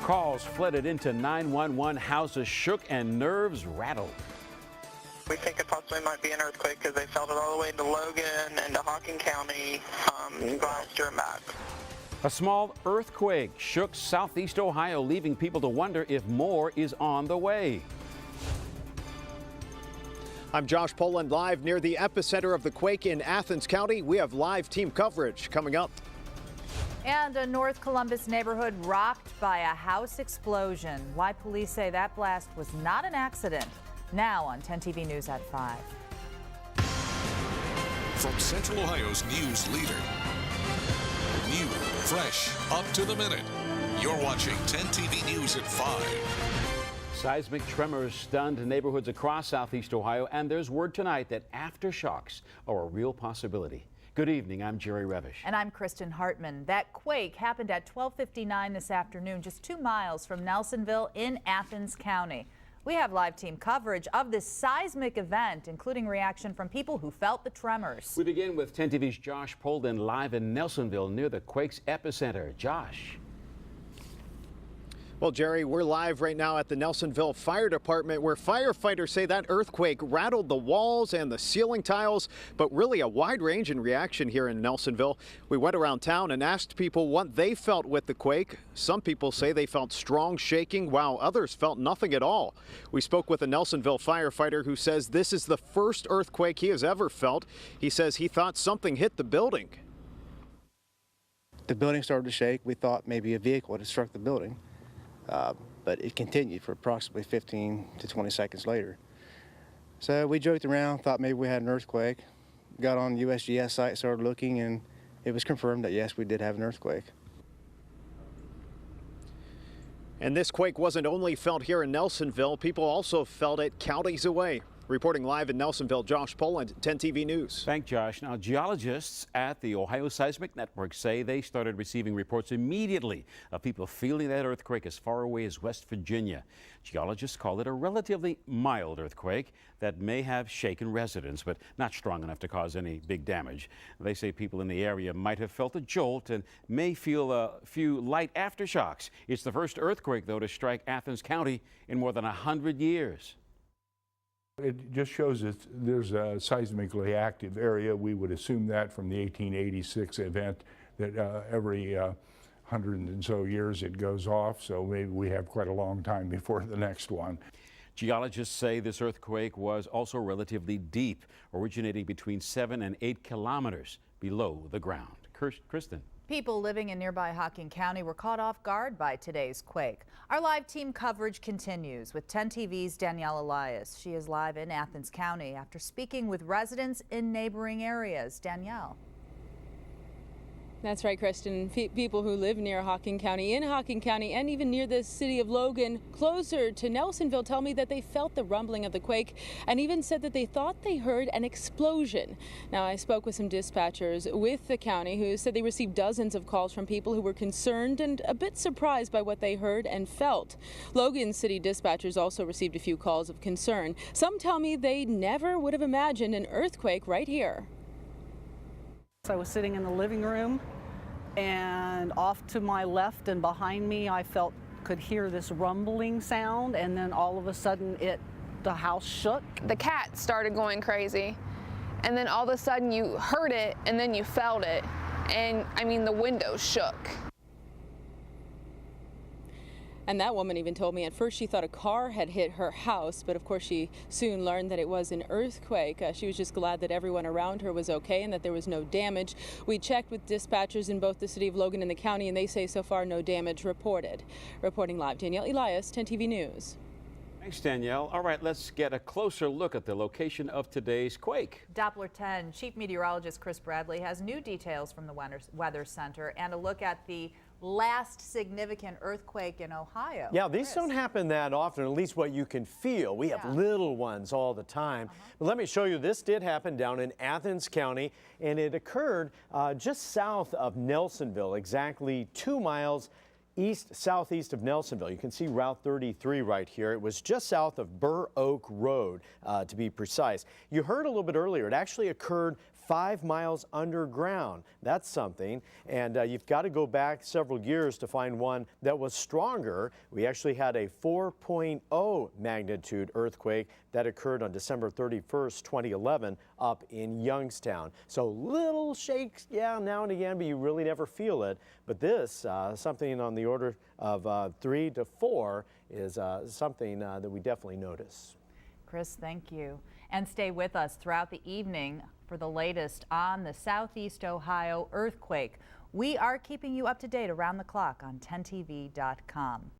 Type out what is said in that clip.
Calls flooded into 911, houses shook and nerves rattled. We think it possibly might be an earthquake because they felt it all the way to Logan and to Hocking County, Gloucester and back. A small earthquake shook southeast Ohio, leaving people to wonder if more is on the way. I'm Josh Poland, live near the epicenter of the quake in Athens County. We have live team coverage coming up. And a North Columbus neighborhood rocked by a house explosion. Why police say that blast was not an accident. Now on 10 TV News at 5. From Central Ohio's news leader. New, fresh, up to the minute. You're watching 10 TV News at 5. Seismic tremors stunned neighborhoods across southeast Ohio, and there's word tonight that aftershocks are a real possibility. Good evening, I'm Jerry Revish. And I'm Kristen Hartman. That quake happened at 12:59 this afternoon, just 2 miles from Nelsonville in Athens County. We have live team coverage of this seismic event, including reaction from people who felt the tremors. We begin with 10 TV's Josh Polden live in Nelsonville near the quake's epicenter. Josh. Well, Jerry, we're live right now at the Nelsonville Fire Department, where firefighters say that earthquake rattled the walls and the ceiling tiles, but really a wide range in reaction here in Nelsonville. We went around town and asked people what they felt with the quake. Some people say they felt strong shaking, while others felt nothing at all. We spoke with a Nelsonville firefighter who says this is the first earthquake he has ever felt. He says he thought something hit the building. The building started to shake. We thought maybe a vehicle had struck the building. But it continued for approximately 15 to 20 seconds later. So we joked around, thought maybe we had an earthquake, got on the USGS site, started looking, and it was confirmed that yes, we did have an earthquake. And this quake wasn't only felt here in Nelsonville, people also felt it counties away. Reporting live in Nelsonville, Josh Poland, 10 TV News. Thank Josh. Now, geologists at the Ohio Seismic Network say they started receiving reports immediately of people feeling that earthquake as far away as West Virginia. Geologists call it a relatively mild earthquake that may have shaken residents, but not strong enough to cause any big damage. They say people in the area might have felt a jolt and may feel a few light aftershocks. It's the first earthquake, though, to strike Athens County in more than 100 years. It just shows that there's a seismically active area. We would assume that from the 1886 event that every 100 and so years it goes off. So maybe we have quite a long time before the next one. Geologists say this earthquake was also relatively deep, originating between 7 and 8 kilometers below the ground. Kristen. People living in nearby Hocking County were caught off guard by today's quake. Our live team coverage continues with 10 TV's Danielle Elias. She is live in Athens County after speaking with residents in neighboring areas. Danielle. That's right, Kristen. People who live near Hocking County, in Hocking County, and even near the city of Logan, closer to Nelsonville, tell me that they felt the rumbling of the quake and even said that they thought they heard an explosion. Now, I spoke with some dispatchers with the county who said they received dozens of calls from people who were concerned and a bit surprised by what they heard and felt. Logan City dispatchers also received a few calls of concern. Some tell me they never would have imagined an earthquake right here. I was sitting in the living room, and off to my left and behind me I could hear this rumbling sound, and then all of a sudden the house shook. The cat started going crazy, and then all of a sudden you heard it and then you felt it, and I mean the windows shook. And that woman even told me at first she thought a car had hit her house, but of course she soon learned that it was an earthquake. She was just glad that everyone around her was okay and that there was no damage. We checked with dispatchers in both the city of Logan and the county, and they say so far no damage reported. Reporting live, Danielle Elias, 10 TV News. Thanks, Danielle. All right, let's get a closer look at the location of today's quake. Doppler 10 Chief Meteorologist Chris Bradley has new details from the Weather Center and a look at the last significant earthquake in Ohio. Yeah, these don't happen that often, at least what you can feel. We have little ones all the time. But let me show you, this did happen down in Athens County, and it occurred just south of Nelsonville, exactly 2 miles southeast of Nelsonville. You can see Route 33 right here. It was just south of Burr Oak Road, to be precise. You heard a little bit earlier, it actually occurred 5 miles underground. That's something. And you've got to go back several years to find one that was stronger. We actually had a 4.0 magnitude earthquake that occurred on December 31st, 2011 up in Youngstown. So little shakes, yeah, now and again, but you really never feel it. But this, something on the order of 3 to 4, is something that we definitely notice. Chris, thank you. And stay with us throughout the evening for the latest on the Southeast Ohio earthquake. We are keeping you up to date around the clock on 10tv.com.